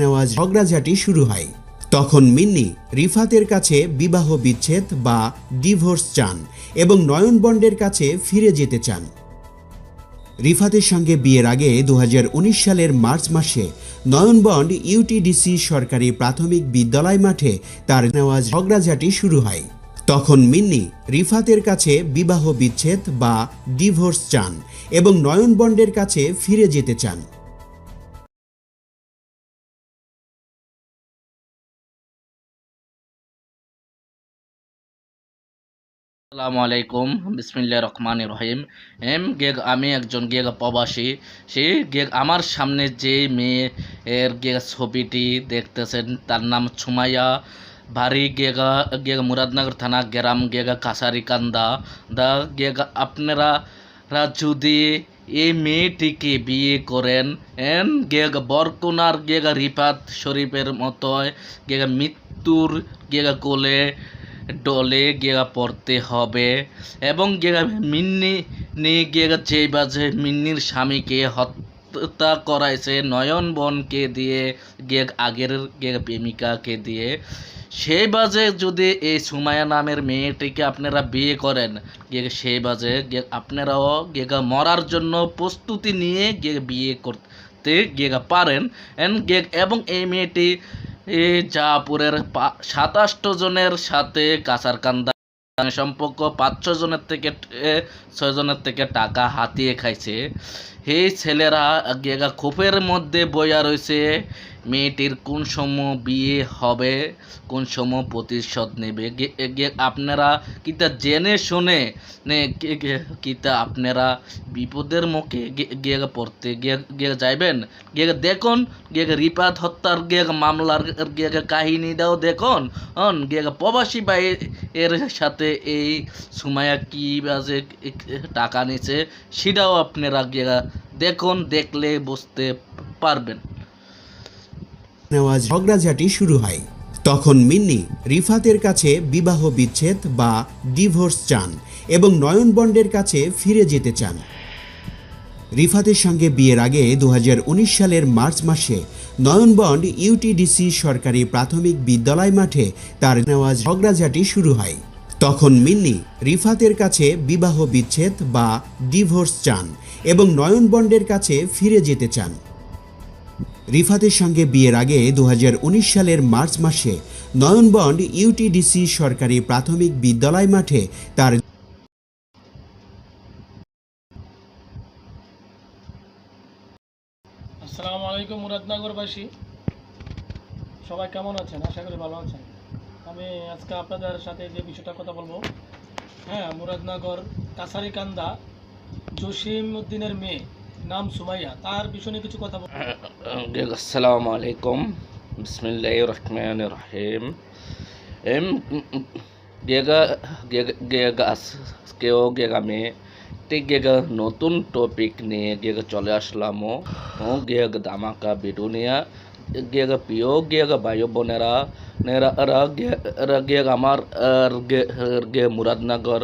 নেওয়া ঝগড়াঝাটি শুরু হয়। তখন মিন্নি রিফাতের কাছে বিবাহ বিচ্ছেদ বা ডিভোর্স চান এবং নয়ন বন্ডের কাছে ফিরে যেতে চান। রিফাতের সঙ্গে বিয়ের আগে 2019 সালের মার্চ মাসে নয়ন বন্ড ইউটিডিসি সরকারি প্রাথমিক বিদ্যালয় মাঠে তার নেওয়া ঝগড়াঝাটি শুরু হয়। তখন মিন্নি রিফাতের কাছে বিবাহ বিচ্ছেদ বা ডিভোর্স চান এবং নয়ন বন্ডের কাছে ফিরে যেতে চান। আসসালামু আলাইকুম, বিসমিল্লাহির রহমানির রহিম। আমি একজন প্রবাসী। সেই আমার সামনে যে মেয়ের ছবিটি দেখতেছেন তার নাম সুমাইয়া। বাড়ি মুরাদনগর থানা, গ্রাম কাছারিকান্দা। আপনারা যদি এই মেয়েটিকে বিয়ে করেন বরকোনার রিফাত শরীফের মতো মৃত্যুর কোলে ডলে পড়তে হবে এবং মিন্নি যে বাজে মিন্নির স্বামীকে হত্যা করাইছে নয়ন বনকে দিয়ে আগের প্রেমিকাকে দিয়ে, সেই বাজে যদি এই সুমাইয়া নামের মেয়েটিকে আপনারা বিয়ে করেন সেই বাজে আপনারাও মরার জন্য প্রস্তুতি নিয়ে বিয়ে করতে পারেন। এবং এই মেয়েটি জাপুরের 27 জনের সাথে কাছারকান্দা সম্পর্ক 5-6 জনের থেকে 6 জনের থেকে টাকা হাতিয়ে খাইছে। এই ছেলেরা খোপের মধ্যে বইয়া রয়েছে মেয়েটির কোন সময় বিয়ে হবে, কোন সময় প্রতিশোধ নেবে। আপনারা কিতা জেনে শুনে কিতা আপনারা বিপদের মুখে পড়তে যাইবেন। দেখুন রিফাত হত্যার মামলার কাহিনীটাও দেখুন। প্রবাসী ভাই এর সাথে এই সুমাইয়া কি বাজে টাকা নিছে সেটাও আপনারা দেখুন, দেখলে বুঝতে পারবেন। নেওয়া ঝগড়াঝাটি শুরু হয়। তখন মিন্নি রিফাতের কাছে বিবাহ বিচ্ছেদ বা ডিভোর্স চান এবং নয়ন বন্ডের কাছে ফিরে যেতে চান। রিফাতের সঙ্গে বিয়ের আগে 2019 সালের মার্চ মাসে নয়ন বন্ড ইউটিডিসি সরকারি প্রাথমিক বিদ্যালয় মাঠে তার নেওয়া ঝগড়াঝাটি শুরু হয়। তখন মিন্নি রিফাতের কাছে বিবাহ বিচ্ছেদ বা ডিভোর্স চান এবং নয়ন বন্ডের কাছে ফিরে যেতে চান। রিফাতের সঙ্গে বিয়ের আগে 2019 সালের মার্চ মাসে নয়ন বন্ড ইউটিডিসি সরকারি প্রাথমিক বিদ্যালয় মাঠে তার আসসালামু আলাইকুম মুরাদনগরবাসী, সবাই কেমন আছেন? আশা করি ভালো আছেন। আমি আজকে আপনাদের সাথে যে বিষয়টা কথা বলবো, মুরাদনগর কাছারিকান্দা জসিম উদ্দিনের মেয়ে নাম সুমাইয়া, তার বিষয় নিয়ে কিছু কথা বলবো। আসসালামু আলাইকুম, বিসমিল্লাহির রহমানির রহিম। আজকেও আমি নতুন টপিক নিয়ে চলে আসলাম ধামাকা ভিডিও নিয়ে। প্রিয় ভাই বোনেরা, আমার মুরাদনগর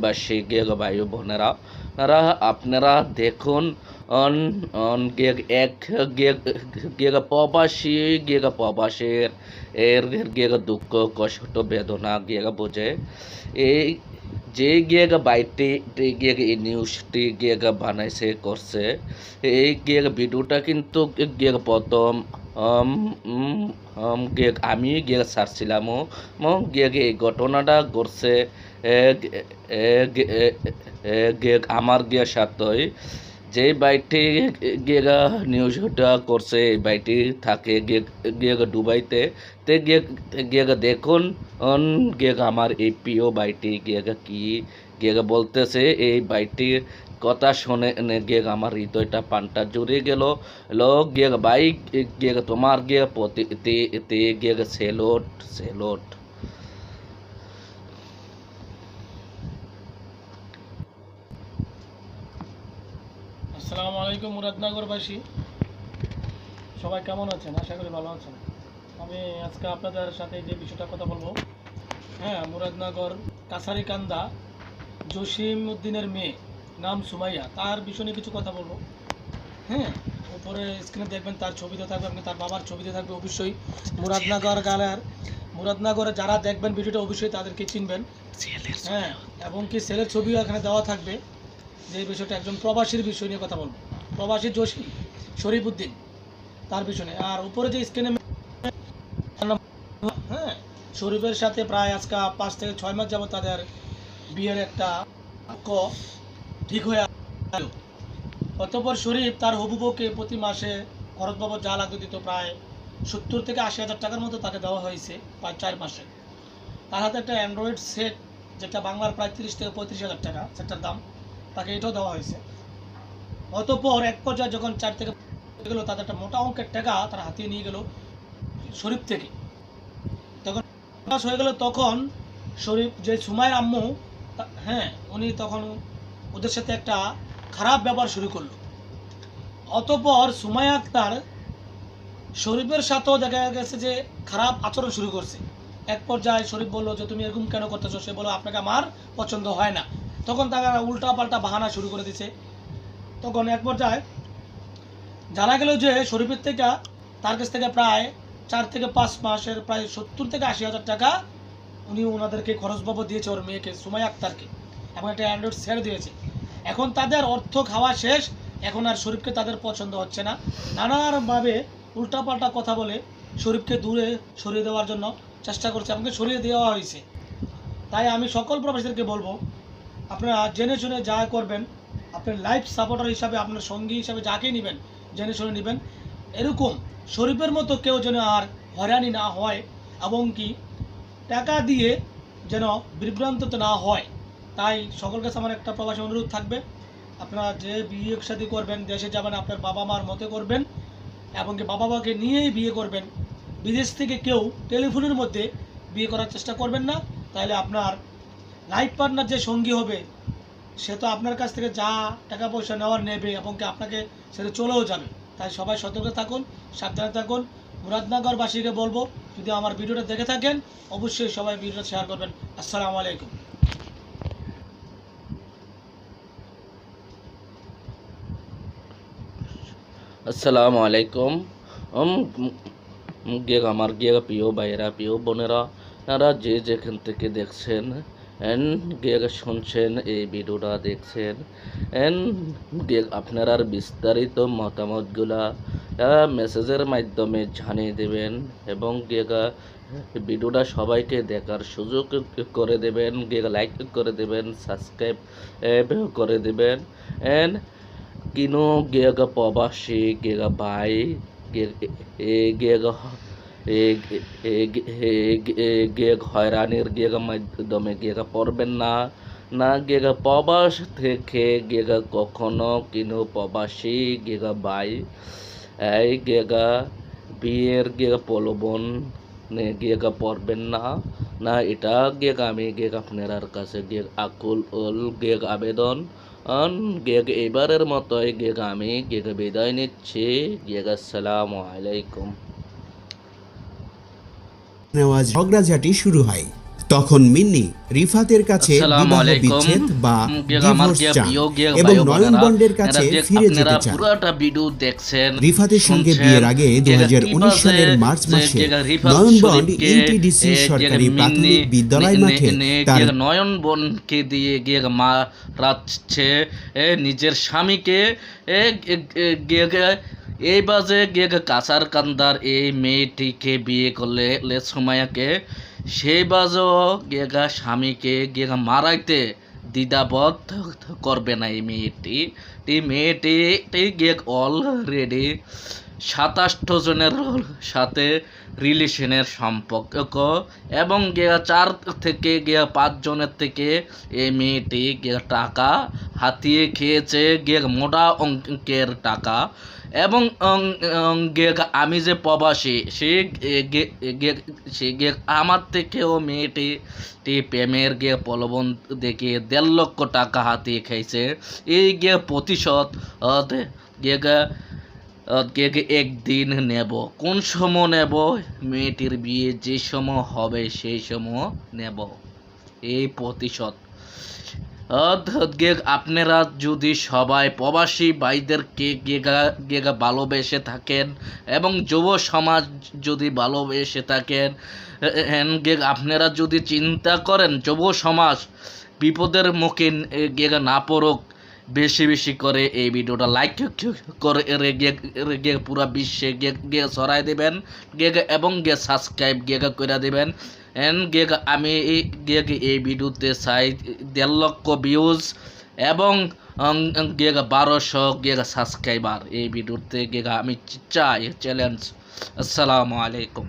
বাসী ভাই বোনেরা, আপনারা দেখুন প্রবাসীর এর দুঃখ কষ্ট বেদনা বোঝে। এই যে বাইটি নিউজটি বানাইছে করছে, এই ভিডিওটা কিন্তু প্রথম আমি ছাড়ছিলাম। এই ঘটনাটা ঘটছে আমার সাথে। যে বাইটি নিউজটা করছে এই বাইটি থাকে দুবাইতে। তে দেখুন আমার এই প্রিয় বাইটি কি বলতেছে। এই বাইটির কথা শুনে আমার হৃদয়টা পানটা জুড়ে গেল। ভাই তোমার প্রতি সেলুট সেলুট। আসসালামু আলাইকুম মুরাদনগরবাসী, সবাই কেমন আছেন? আশা করি ভালো আছেন। আমি আজকে আপনাদের সাথে যে বিষয়টা কথা বলবো, মুরাদনগর কাছারিকান্দা জসিম উদ্দিনের মেয়ে নাম সুমাইয়া, তার বিষয় নিয়ে কিছু কথা বলবো। উপরে স্ক্রিনে দেখবেন তার ছবিতে থাকবে, আপনি তার বাবার ছবিতে থাকবে। অবশ্যই মুরাদনগর গালার মুরাদনগরে যারা দেখবেন ভিডিওটা অবশ্যই তাদেরকে চিনবেন। হ্যাঁ, এবং কি ছেলের ছবিও এখানে দেওয়া থাকবে। যে বিষয়টা একজন প্রবাসীর বিষয় নিয়ে কথা বলবো, প্রবাসী জসিম শরীফউদ্দিন, তার পিছনে। আর উপরে যে স্ক্রিনে, হ্যাঁ, শরীফের সাথে প্রায় আজকে 5 থেকে 6 মাস যাবত তাদের বিয়ের একটা ঠিক হয়ে গেল। অতঃপর শরীফ তার হবু বউকে প্রতি মাসে খরচ বাবদ যা লাগতো দিত, প্রায় 70 থেকে 80 হাজার টাকার মতো তাকে দেওয়া হয়েছে প্রায় 4 মাসে। তার হাতে একটা অ্যান্ড্রয়েড সেট, যেটা বাংলার প্রায় 30 থেকে 35 হাজার টাকা সেটার দাম, তাকে এটাও দেওয়া হয়েছে। অতঃপর এক পর্যায়ে যখন 4 থেকে গেল, তাদের একটা মোটা অঙ্কের টাকা তারা হাতিয়ে নিয়ে গেল শরীফ থেকে। তখন মাস হয়ে গেল, তখন শরীফ যে সুমাইয়ের আম্মু, হ্যাঁ, উনি তখন ওদের সাথে একটা খারাপ ব্যবহার শুরু করলো। অতঃপর সুমাইয়া আক্তার শরীফের সাথেও দেখা গেছে যে খারাপ আচরণ শুরু করছে। এক পর্যায়ে শরীফ বললো যে তুমি এরকম কেন করতেছো? সে বললো আপনাকে আমার পছন্দ হয় না। তখন তারা উল্টা পাল্টা বাহানা শুরু করে দিছে। তখন এক পর্যায়ে জানা গেল যে শরীফের থেকে, তার কাছ থেকে প্রায় 4 থেকে 5 মাসের প্রায় 70 থেকে 80 হাজার টাকা উনি ওনাদেরকে খরচ বাবদ দিয়েছে, ওর মেয়েকে সুমাইয়া আক্তারকে, এবং একটা অ্যান্ড্রয়েড সেট দিয়েছে। এখন তাদের অর্থ খাওয়া শেষ, এখন আর শরীফকে তাদের পছন্দ হচ্ছে না। নানানভাবে উল্টাপাল্টা কথা বলে শরীফকে দূরে সরিয়ে দেওয়ার জন্য চেষ্টা করছে, আমাকে সরিয়ে দেওয়া হয়েছে। তাই আমি সকল প্রবাসীদেরকে বলবো, আপনারা জেনে শুনে যা করবেন, আপনার লাইফ সাপোর্টার হিসাবে, আপনার সঙ্গী হিসাবে যাকে নেবেন জেনে শুনে নেবেন। এরকম শরীফের মতো কেউ যেন আর হয়রানি না হয়, এবং কি টাকা দিয়ে যেন বিভ্রান্ত না হয়। তাই সকল কাছে আমার একটা প্রবাসী অনুরোধ থাকবে, আপনারা যে বিয়ে শাদী করবেন, দেশে যাবেন আপনার বাবা মার মতে করবেন, এবং কি বাবা মাকে নিয়েই বিয়ে করবেন। বিদেশ থেকে কেউ টেলিফোনের মধ্যে বিয়ে করার চেষ্টা করবেন না, তাহলে আপনার লাইফ পার্টনার যে সঙ্গী হবে সে তো আপনার কাছ থেকে যা টাকা পয়সা নেওয়ার নেবে, এবং কি আপনাকে সেটা চলেও যাবে। তাই সবাই সতর্ক থাকুন, সাবধানে থাকুন। মুরাদনগরবাসীকে বলবো, যদি আমার ভিডিওটা দেখে থাকেন অবশ্যই সবাই ভিডিওটা শেয়ার করবেন। আসসালামু আলাইকুম। আসসালামু আলাইকুম। আমার প্রিয় ভাইয়েরা, প্রিয় বোনেরা, তারা যে যেখান থেকে দেখছেন শুনছেন, এই ভিডিওটা দেখছেন, আপনারা বিস্তারিত মতামতগুলা মেসেজের মাধ্যমে জানিয়ে দেবেন, এবং ভিডিওটা সবাইকে দেখার সুযোগ করে দেবেন, লাইক করে দেবেন, সাবস্ক্রাইব করে দেবেন। কিনো প্রবাসী ভাই হয়রানির মাধ্যমে পড়বেন না, না প্রবাস থেকে কখনো কিনো প্রবাসী ভাই এই বিয়ের প্রলোভন পড়বেন না, না এটা আমি আপনার কাছে আকুল আবেদন। এবারের মতো আমি বিদায় নিচ্ছি। আসসালামু আলাইকুম। নেওয়াজ ঝগড়াঝাটি শুরু হয়, তখন মিন্নি রিফাতের কাছে বিবাহ বিচ্ছেদ বা ডিভোর্স চান এবং নয়ন বন্ডের কাছে ফিরে যেতে চান। পুরোটা ভিডিও দেখছেন, রিফাতের সঙ্গে বিয়ের আগে 2019 সালের মার্চ মাসে নয়ন বন্ড ইউটিডিসি সরকারি প্রাথমিক বিদ্যালয় মাঠে তার নয়ন বনকে দিয়ে মারাচ্ছে নিজের স্বামীকে। এই বাজে কাঁচার কান্দার এই মেয়েটিকে বিয়ে করলে সুমাইয়াকে, সেই বাজও স্বামীকে মারাইতে দ্বিধাবোধ করবে না এই মেয়েটি অলরেডি 27 জনের সাথে রিলেশনের সম্পর্ক, এবং 4 থেকে 5 জনের থেকে এই মেয়েটি টাকা হাতিয়ে খেয়েছে, মোটা অঙ্কের টাকা। এবং আমি যে প্রবাসী, সে আমার থেকেও মেয়েটি প্রেমের প্রলোভন দেখে 1.5 লক্ষ টাকা হাতিয়ে খাইছে। এই প্রতিশোধ একদিন নেব। কোন সময় নেব? মেয়েটির বিয়ে যে সময় হবে সেই সময় নেব এই প্রতিশোধ। আপনারা যদি সবাই প্রবাসী ভাইদেরকে গেগা ভালোবেসে থাকেন এবং যুব সমাজ যদি ভালোবেসে থাকেন, আপনারা যদি চিন্তা করেন যুব সমাজ বিপদের মুখে গেগা না পড়ুক, বেশি বেশি করে এই ভিডিওটা লাইক করে গে পুরা বিশ্বে গে ছড়াই দেবেন এবং সাবস্ক্রাইব করে দেবেন। আমি এই ভিডিওতে চাই 1.5 লক্ষ ভিউজ এবং 1200 সাবস্ক্রাইবার এই ভিডিওতে আমি চাই চ্যালেঞ্জ। আসসালামু আলাইকুম।